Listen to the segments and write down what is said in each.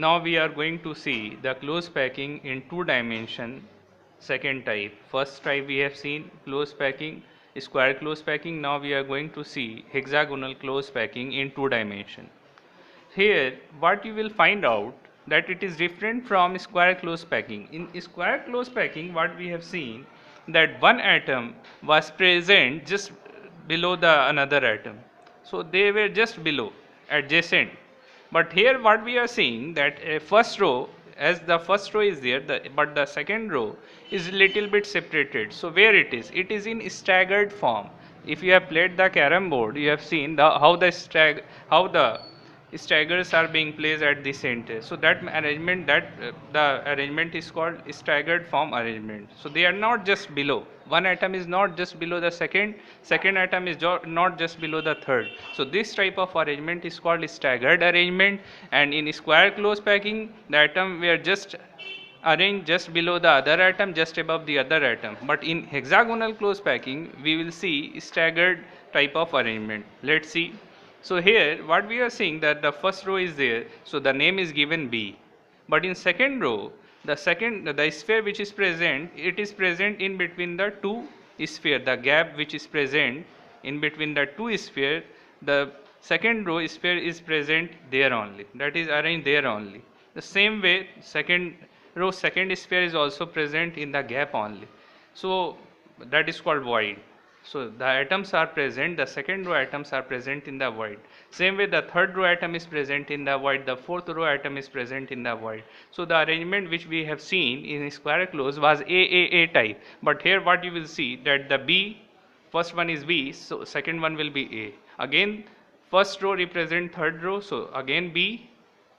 Now we are going to see the close packing in two dimension, second type. First type we have seen close packing, square close packing. Now we are going to see hexagonal close packing in two dimension. Here what you will find out that it is different from square close packing. In square close packing, what we have seen that one atom was present just below the another atom, so they were just below, adjacent. But here what we are seeing that a first row, as the first row is there, but the second row is little bit separated. So where it is? It is in staggered form. If you have played the carom board, you have seen how the staggers are being placed at the center. So that arrangement, the arrangement is called staggered form arrangement. So they are not just below. One atom is not just below the second atom is not just below the third. So this type of arrangement is called staggered arrangement. And in square close packing, the atom were just arranged just below the other atom, just above the other atom. But in hexagonal close packing, we will see staggered type of arrangement. Let's see. So here what we are seeing that the first row is there, so the name is given B. But in second row, the sphere which is present, it is present in between the two sphere. The gap which is present in between the two sphere, the second row sphere is present there only. That is arranged there only. The same way second row second sphere is also present in the gap only. So that is called void. So the atoms are present, the second row atoms are present in the void. Same way the third row atom is present in the void, the fourth row atom is present in the void. So the arrangement which we have seen in square close was AAA type. But here what you will see that the B, first one is B, so second one will be A. Again first row represent third row, so again B,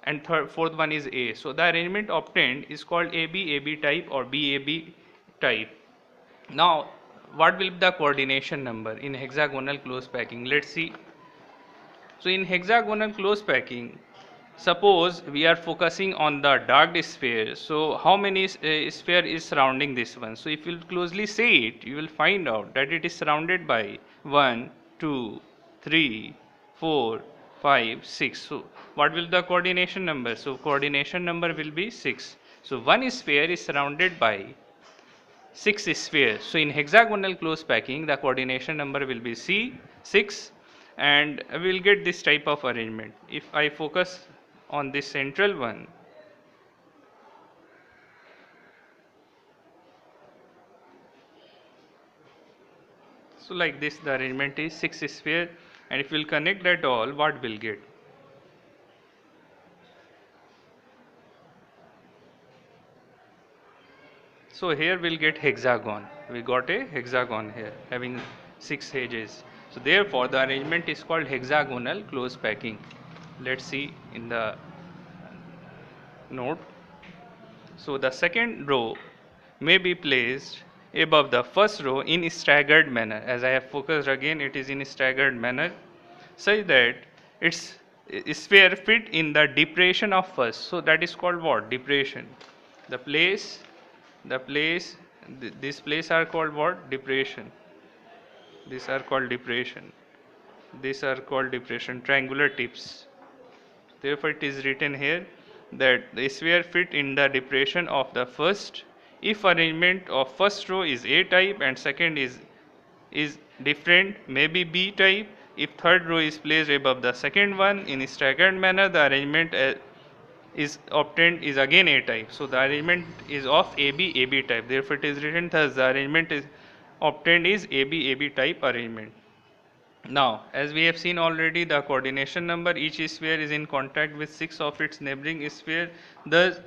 and fourth one is A. So the arrangement obtained is called AB type or BAB type. Now what will be the coordination number in hexagonal close packing? Let's see. So in hexagonal close packing, suppose we are focusing on the dark sphere. So how many sphere is surrounding this one? So if you closely see it, you will find out that it is surrounded by 1, 2, 3, 4, 5, 6. So what will the coordination number? So coordination number will be 6. So one sphere is surrounded by 6 spheres. So in hexagonal close packing, the coordination number will be C6, and we will get this type of arrangement. If I focus on this central one, so like this the arrangement is 6 sphere, and if we will connect that all, what will get? So here we'll get hexagon. We got a hexagon here having 6 edges. So therefore the arrangement is called hexagonal close packing. Let's see in the note. So the second row may be placed above the first row in staggered manner. As I have focused again, it is in staggered manner such that its sphere fit in the depression of first. So that is called what? Depression. This place are called what? Depression. These are called depression. These are called depression, triangular tips. Therefore it is written here that the sphere fit in the depression of the first if arrangement of first row is A type and second is different, maybe B type. If third row is placed above the second one in a staggered manner, the arrangement is obtained is again A type. So the arrangement is of AB type. Therefore it is written thus the arrangement is obtained is AB type arrangement. Now, as we have seen already, the coordination number, each sphere is in contact with 6 of its neighboring sphere. Thus,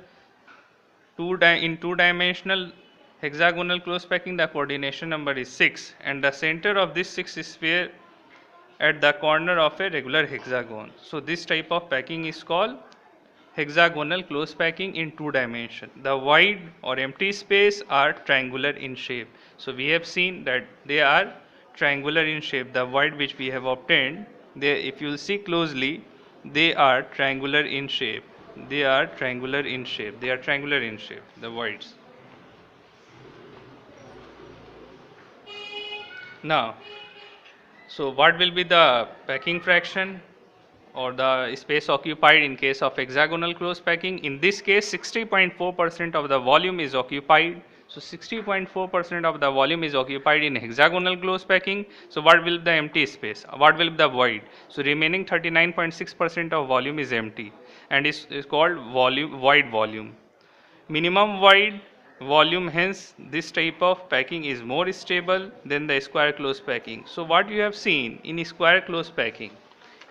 in two-dimensional hexagonal close packing, the coordination number is 6, and the center of this 6 sphere at the corner of a regular hexagon. So this type of packing is called hexagonal close packing in 2 dimension. The void or empty space are triangular in shape. So we have seen that they are triangular in shape. The void which we have obtained, if you will see closely, they are triangular in shape. They are triangular in shape. They are triangular in shape, the voids. Now, so what will be the packing fraction? or the space occupied in case of hexagonal close packing. In this case 60.4% of the volume is occupied. So 60.4% of the volume is occupied in hexagonal close packing. So what will be the empty space? What will be the void? So remaining 39.6% of volume is empty and is called void volume. Minimum void volume, hence this type of packing is more stable than the square close packing. So what you have seen in square close packing?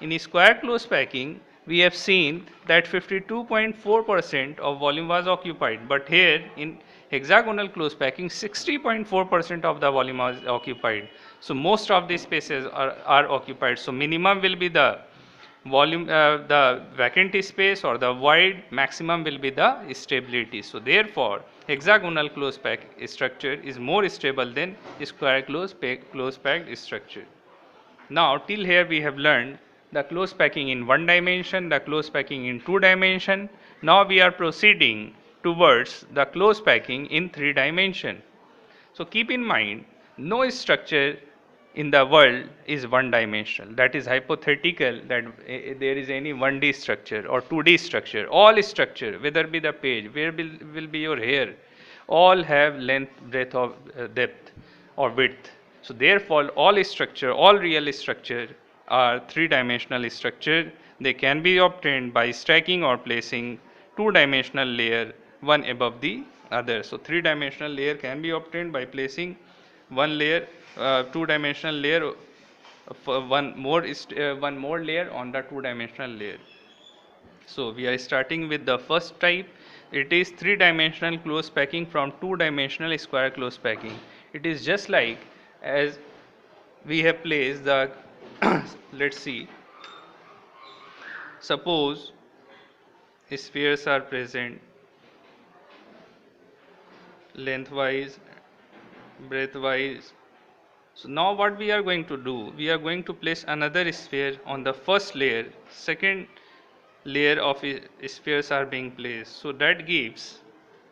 In square close packing, we have seen that 52.4% of volume was occupied, but here in hexagonal close packing 60.4% of the volume was occupied. So most of the spaces are occupied. So minimum will be the volume, the vacant space or the void, maximum will be the stability. So therefore hexagonal close pack structure is more stable than square close packed structure. Now till here we have learned the close packing in one dimension, the close packing in two dimension. Now we are proceeding towards the close packing in three dimension. So keep in mind, no structure in the world is one dimensional. That is hypothetical that there is any 1D structure or 2D structure. All structure, whether be the page, where will be your hair, all have length, breadth, or depth or width. So therefore all structure, all real structure are three-dimensional structure. They can be obtained by stacking or placing two-dimensional layer one above the other. So three-dimensional layer can be obtained by placing one layer, two-dimensional layer, one more layer on the two-dimensional layer. So we are starting with the first type. It is three-dimensional close packing from two-dimensional square close packing. It is just like as we have placed the let's see, suppose spheres are present lengthwise, breadthwise. So now what we are going to do, we are going to place another sphere on the first layer, second layer of spheres are being placed. So that gives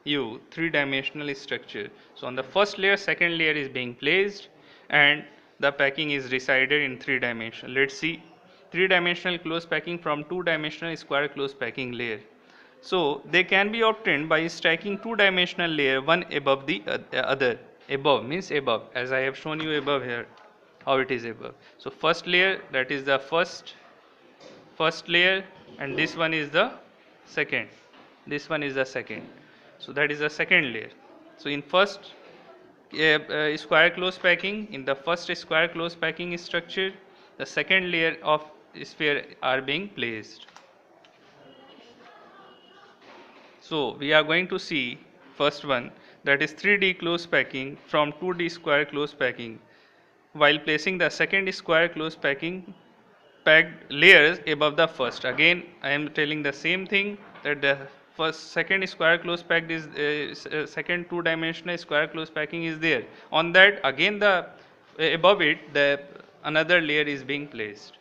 you three-dimensional structure. So on the first layer, second layer is being placed and the packing is decided in three dimension. Let's see, three-dimensional close packing from two-dimensional square close packing layer. So they can be obtained by stacking two-dimensional layer one above the other. Above means above, as I have shown you above here, how it is above. So first layer, that is the first layer, and this one is the second. This one is the second. So that is the second layer. So in first square close packing, in the first square close packing structure, the second layer of sphere are being placed. So we are going to see first one, that is 3D close packing from 2D square close packing, while placing the second square close packing packed layers above the first. Again I am telling the same thing, that the second square close packed is second two-dimensional square close packing is there. On that again the above it the another layer is being placed.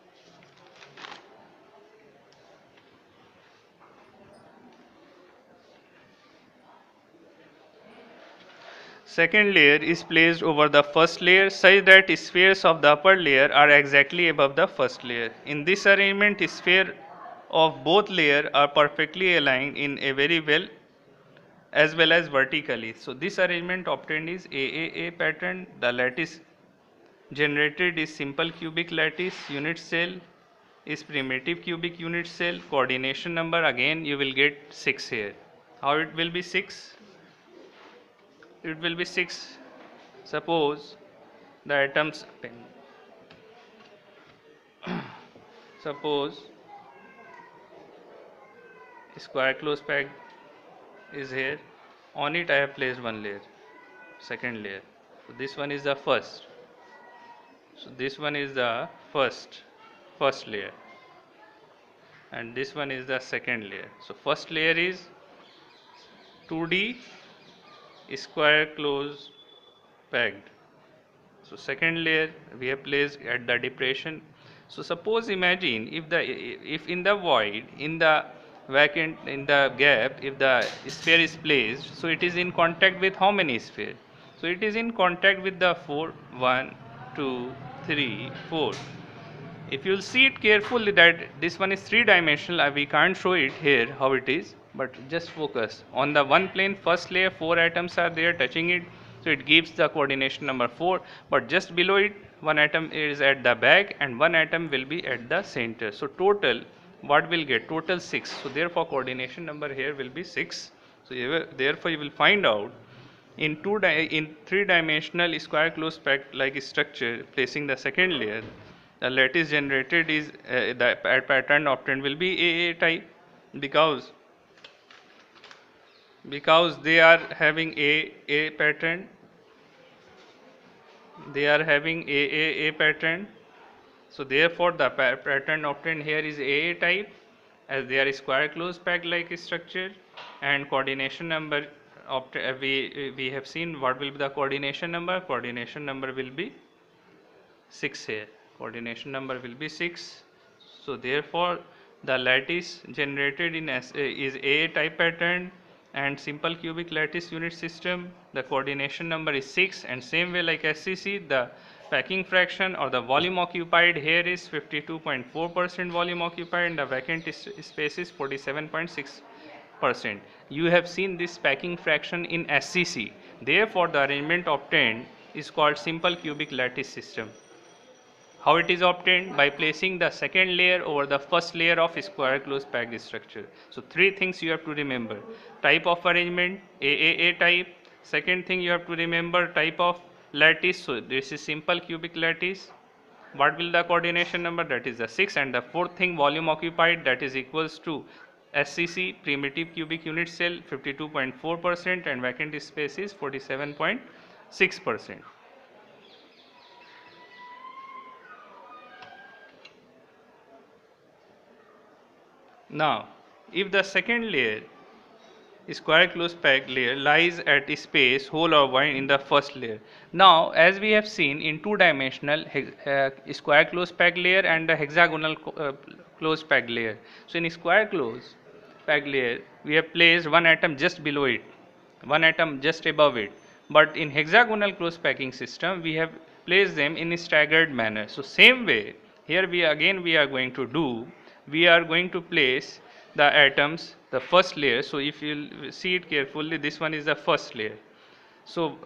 Second layer is placed over the first layer such that spheres of the upper layer are exactly above the first layer. In this arrangement, spheres of both layers are perfectly aligned in a very well as well as vertically. So this arrangement obtained is AAA pattern. The lattice generated is simple cubic lattice. Unit cell is primitive cubic unit cell. Coordination number, again you will get 6 here. How it will be 6? It will be 6. Suppose the atoms suppose square close pack is here, on it I have placed one layer, second layer. So this one is the first, so this one is the first layer, and this one is the second layer. So first layer is 2D square close packed. So second layer we have placed at the depression. So suppose imagine if in the void, in the vacant, in the gap, if the sphere is placed, so it is in contact with how many sphere? So it is in contact with the 4, 1, 2, 3, 4. if you'll see it carefully that this one is three-dimensional, we can't show it here how it is, but just focus on the one plane. First layer, 4 atoms are there touching it, so it gives the coordination number 4. But just below it, one atom is at the back and one atom will be at the center. So total, what will get? Total 6. So therefore coordination number here will be 6. So therefore you will find out in three-dimensional square closed packed like structure, placing the second layer, the lattice generated is the pattern obtained will be AA type, because they are having a pattern, pattern. So therefore the pattern obtained here is AA type, as they are square closed packed like structure. And coordination number we have seen what will be the coordination number. Coordination number will be 6 here. Coordination number will be 6. So therefore the lattice generated in is A type pattern and simple cubic lattice unit system. The coordination number is 6, and same way like SCC, the packing fraction or the volume occupied here is 52.4% volume occupied, and the vacant space is 47.6%. You have seen this packing fraction in SCC. Therefore the arrangement obtained is called simple cubic lattice system. How it is obtained? By placing the second layer over the first layer of square closed packed structure. So three things you have to remember: type of arrangement, AAA type. Second thing you have to remember, type of lattice. So this is simple cubic lattice. What will the coordination number? That is the 6. And the fourth thing, volume occupied, that is equals to SCC, primitive cubic unit cell, 52.4%, and vacant space is 47.6%. Now, if the second layer, square closed packed layer, lies at a space whole or void in the first layer. Now, as we have seen in two-dimensional square closed packed layer and the hexagonal closed packed layer. So, in square closed packed layer, we have placed one atom just below it, one atom just above it. But in hexagonal closed packing system, we have placed them in a staggered manner. So, same way, here we are going to do. We are going to place the atoms, the first layer. So if you see it carefully, this one is the first layer. So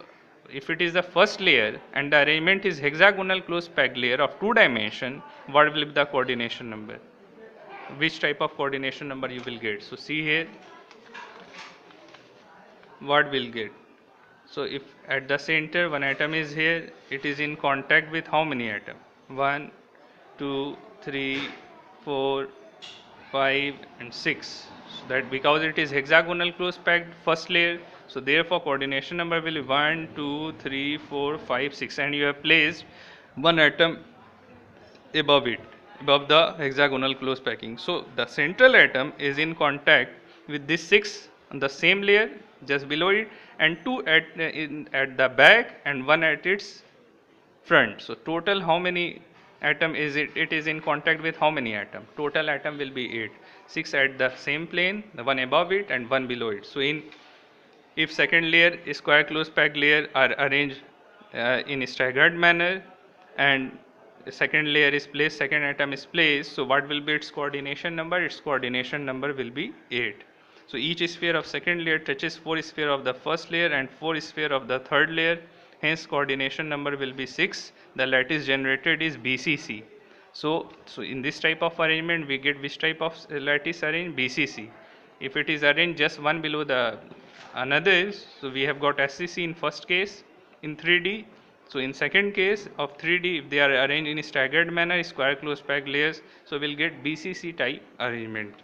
if it is the first layer and the arrangement is hexagonal closed packed layer of 2 dimension, what will be the coordination number? Which type of coordination number you will get? So see here, what will get? So if at the center one atom is here, it is in contact with how many atoms? 1, 2, 3, 4, 5 and 6. So that because it is hexagonal closed packed first layer, so therefore coordination number will be 1, 2, 3, 4, 5, 6, and you have placed one atom above it, above the hexagonal closed packing. So the central atom is in contact with this 6 on the same layer just below it, and 2 at the back and 1 at its front. So total how many atom is it? It is in contact with how many atom? Total atom will be 8. 6 at the same plane, the one above it and one below it. So if second layer square closed packed layer are arranged in a staggered manner, and second layer is placed, second atom is placed, so what will be its coordination number? Its coordination number will be 8. So each sphere of second layer touches 4 sphere of the first layer and 4 sphere of the third layer. Hence coordination number will be 6. The lattice generated is BCC. So in this type of arrangement we get which type of lattice arranged? BCC. If it is arranged just one below the another, so we have got SCC in first case in 3D. So in second case of 3D, if they are arranged in a staggered manner, square closed packed layers, so we'll get BCC type arrangement.